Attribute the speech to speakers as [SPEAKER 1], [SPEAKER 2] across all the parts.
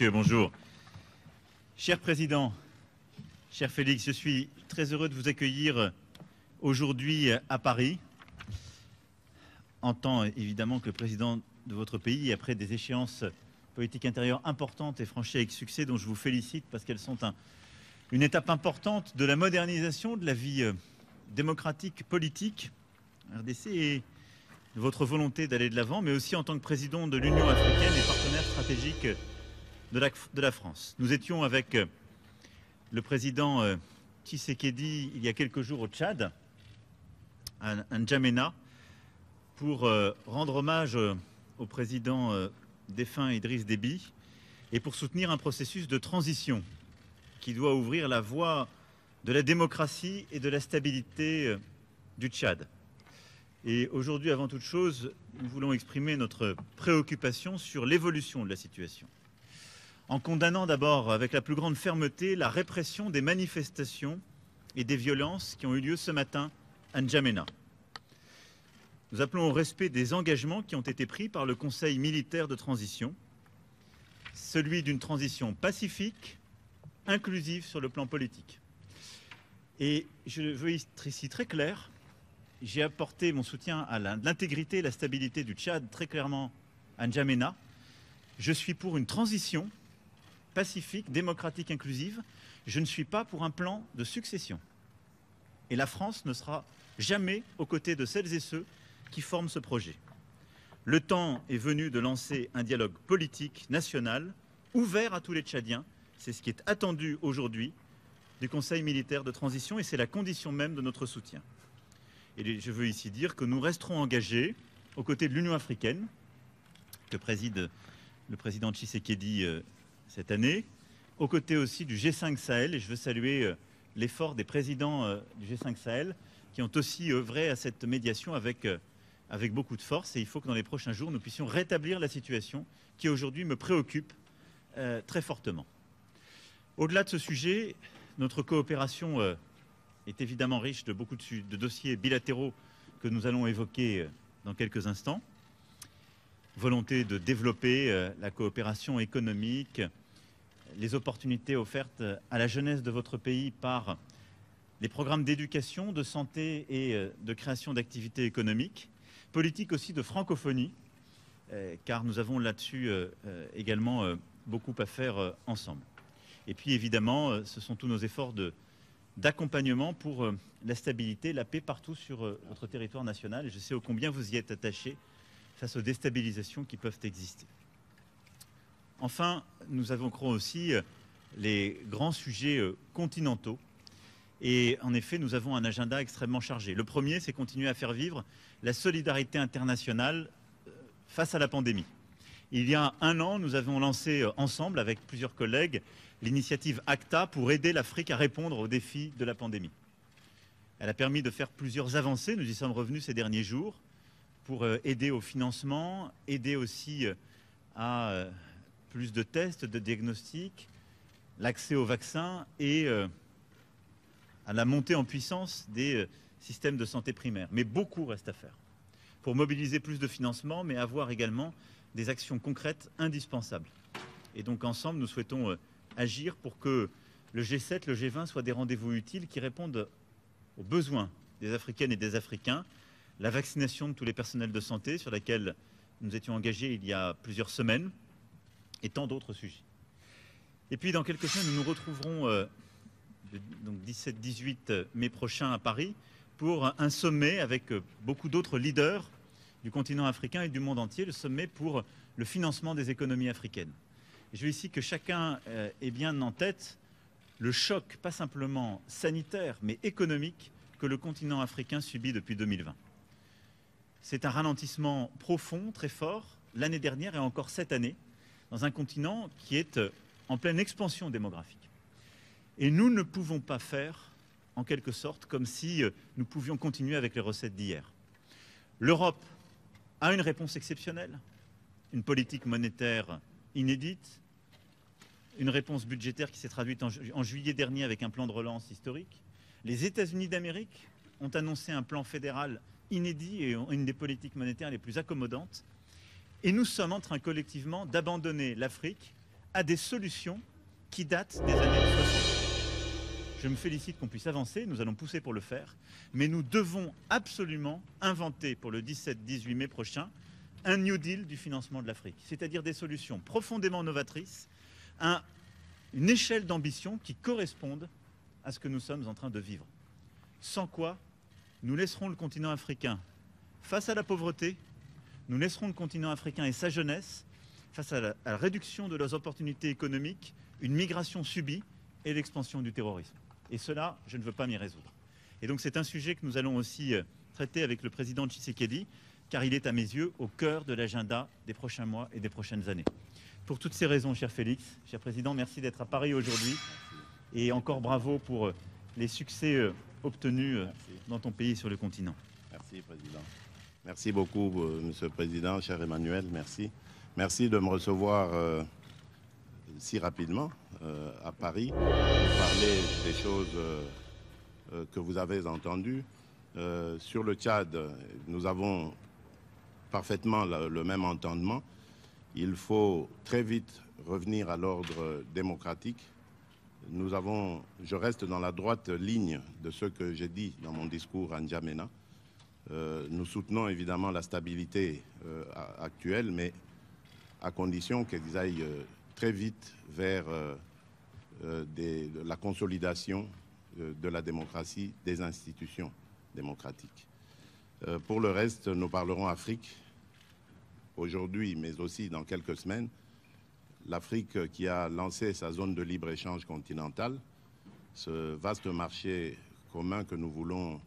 [SPEAKER 1] messieurs, bonjour. Cher Président, cher Félix, je suis très heureux de vous accueillir aujourd'hui à Paris, en tant évidemment que le président de votre pays, après des échéances politiques intérieures importantes et franchies avec succès, dont je vous félicite parce qu'elles sont une étape importante de la modernisation de la vie démocratique, politique, RDC, et de votre volonté d'aller de l'avant, mais aussi en tant que président de l'Union africaine et partenaire stratégique de la France. Nous étions avec le président Tshisekedi il y a quelques jours au Tchad, à N'Djamena, pour rendre hommage au président défunt Idriss Déby et pour soutenir un processus de transition qui doit ouvrir la voie de la démocratie et de la stabilité du Tchad. Et aujourd'hui, avant toute chose, nous voulons exprimer notre préoccupation sur l'évolution de la situation, en condamnant d'abord avec la plus grande fermeté la répression des manifestations et des violences qui ont eu lieu ce matin à N'Djamena. Nous appelons au respect des engagements qui ont été pris par le Conseil militaire de transition, celui d'une transition pacifique, inclusive sur le plan politique. Et je veux être ici très clair. J'ai apporté mon soutien à l'intégrité et la stabilité du Tchad très clairement à N'Djamena. Je suis pour une transition pacifique, démocratique, inclusive. Je ne suis pas pour un plan de succession. Et la France ne sera jamais aux côtés de celles et ceux qui forment ce projet. Le temps est venu de lancer un dialogue politique national ouvert à tous les Tchadiens. C'est ce qui est attendu aujourd'hui du Conseil militaire de transition et c'est la condition même de notre soutien. Et je veux ici dire que nous resterons engagés aux côtés de l'Union africaine, que préside le président Tshisekedi cette année, aux côtés aussi du G5 Sahel, et je veux saluer l'effort des présidents du G5 Sahel qui ont aussi œuvré à cette médiation avec beaucoup de force. Et il faut que dans les prochains jours, nous puissions rétablir la situation qui aujourd'hui me préoccupe très fortement. Au-delà de ce sujet, notre coopération est évidemment riche de beaucoup de dossiers bilatéraux que nous allons évoquer dans quelques instants. Volonté de développer la coopération économique, les opportunités offertes à la jeunesse de votre pays par les programmes d'éducation, de santé et de création d'activités économiques, politique aussi de francophonie, car nous avons là-dessus également beaucoup à faire ensemble. Et puis évidemment, ce sont tous nos efforts d'accompagnement pour la stabilité, la paix partout sur votre territoire national. Et je sais ô combien vous y êtes attachés face aux déstabilisations qui peuvent exister. Enfin, nous évoquerons aussi les grands sujets continentaux. Et en effet, nous avons un agenda extrêmement chargé. Le premier, c'est continuer à faire vivre la solidarité internationale face à la pandémie. Il y a un an, nous avons lancé ensemble, avec plusieurs collègues, l'initiative ACTA pour aider l'Afrique à répondre aux défis de la pandémie. Elle a permis de faire plusieurs avancées, nous y sommes revenus ces derniers jours, pour aider au financement, aider aussi à plus de tests, de diagnostics, l'accès aux vaccins et à la montée en puissance des systèmes de santé primaire. Mais beaucoup reste à faire pour mobiliser plus de financement, mais avoir également des actions concrètes indispensables. Et donc ensemble, nous souhaitons agir pour que le G7, le G20 soient des rendez-vous utiles qui répondent aux besoins des Africaines et des Africains, la vaccination de tous les personnels de santé sur laquelle nous étions engagés il y a plusieurs semaines et tant d'autres sujets. Et puis dans quelques semaines, nous nous retrouverons donc 17-18 mai prochain à Paris pour un sommet avec beaucoup d'autres leaders du continent africain et du monde entier, le sommet pour le financement des économies africaines. Je veux ici que chacun ait bien en tête le choc, pas simplement sanitaire, mais économique, que le continent africain subit depuis 2020. C'est un ralentissement profond, très fort, l'année dernière et encore cette année, dans un continent qui est en pleine expansion démographique. Et nous ne pouvons pas faire, en quelque sorte, comme si nous pouvions continuer avec les recettes d'hier. L'Europe a une réponse exceptionnelle, une politique monétaire inédite, une réponse budgétaire qui s'est traduite en juillet dernier avec un plan de relance historique. Les États-Unis d'Amérique ont annoncé un plan fédéral inédit et une des politiques monétaires les plus accommodantes. Et nous sommes en train collectivement d'abandonner l'Afrique à des solutions qui datent des années 60. Je me félicite qu'on puisse avancer, nous allons pousser pour le faire, mais nous devons absolument inventer pour le 17-18 mai prochain un New Deal du financement de l'Afrique, c'est-à-dire des solutions profondément novatrices, une échelle d'ambition qui corresponde à ce que nous sommes en train de vivre. Sans quoi, nous laisserons le continent africain face à la pauvreté, nous laisserons le continent africain et sa jeunesse face à la réduction de leurs opportunités économiques, une migration subie et l'expansion du terrorisme. Et cela, je ne veux pas m'y résoudre. Et donc c'est un sujet que nous allons aussi traiter avec le président Tshisekedi, car il est à mes yeux au cœur de l'agenda des prochains mois et des prochaines années. Pour toutes ces raisons, cher Félix, cher président, merci d'être à Paris aujourd'hui. Et encore bravo pour les succès obtenus dans ton pays sur le continent.
[SPEAKER 2] Merci, président. Merci beaucoup, monsieur le président, cher Emmanuel, merci. Merci de me recevoir si rapidement à Paris pour parler des choses que vous avez entendues. Sur le Tchad, nous avons parfaitement le même entendement. Il faut très vite revenir à l'ordre démocratique. Je reste dans la droite ligne de ce que j'ai dit dans mon discours à N'Djamena. Nous soutenons évidemment la stabilité actuelle, mais à condition qu'ils aillent très vite vers la consolidation de la démocratie, des institutions démocratiques. Pour le reste, nous parlerons Afrique aujourd'hui, mais aussi dans quelques semaines. L'Afrique qui a lancé sa zone de libre-échange continentale, ce vaste marché commun que nous voulons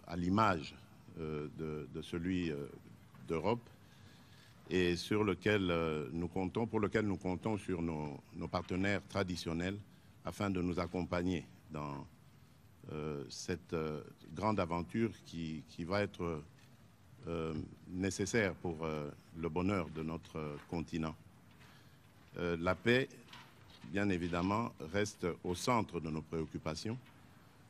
[SPEAKER 2] à l'image de celui d'Europe, et pour lequel nous comptons sur nos partenaires traditionnels afin de nous accompagner dans cette grande aventure qui va être nécessaire pour le bonheur de notre continent. La paix, bien évidemment, reste au centre de nos préoccupations.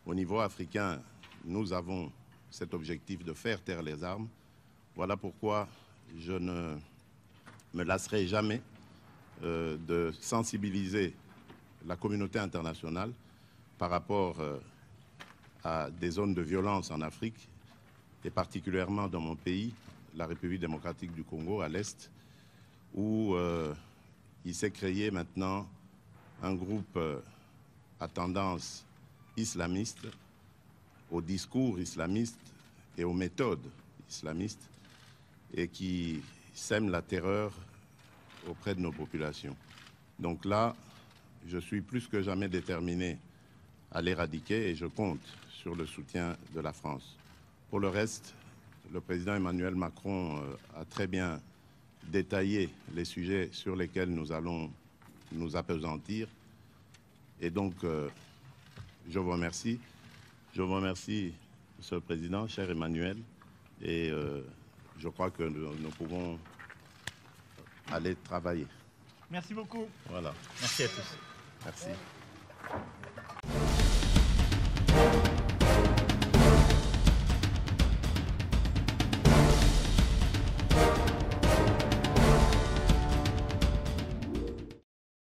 [SPEAKER 2] Au niveau africain, nous avons cet objectif de faire taire les armes. Voilà pourquoi je ne me lasserai jamais de sensibiliser la communauté internationale par rapport à des zones de violence en Afrique, et particulièrement dans mon pays, la République démocratique du Congo, à l'Est, où il s'est créé maintenant un groupe à tendance islamiste, au discours islamiste et aux méthodes islamistes, et qui sème la terreur auprès de nos populations. Donc là, je suis plus que jamais déterminé à l'éradiquer et je compte sur le soutien de la France. Pour le reste, le président Emmanuel Macron a très bien détaillé les sujets sur lesquels nous allons nous appesantir. Et donc, je vous remercie. Je vous remercie, Monsieur le Président, cher Emmanuel. Et je crois que nous pouvons aller travailler.
[SPEAKER 1] Merci beaucoup.
[SPEAKER 2] Voilà.
[SPEAKER 1] Merci à tous.
[SPEAKER 2] Merci.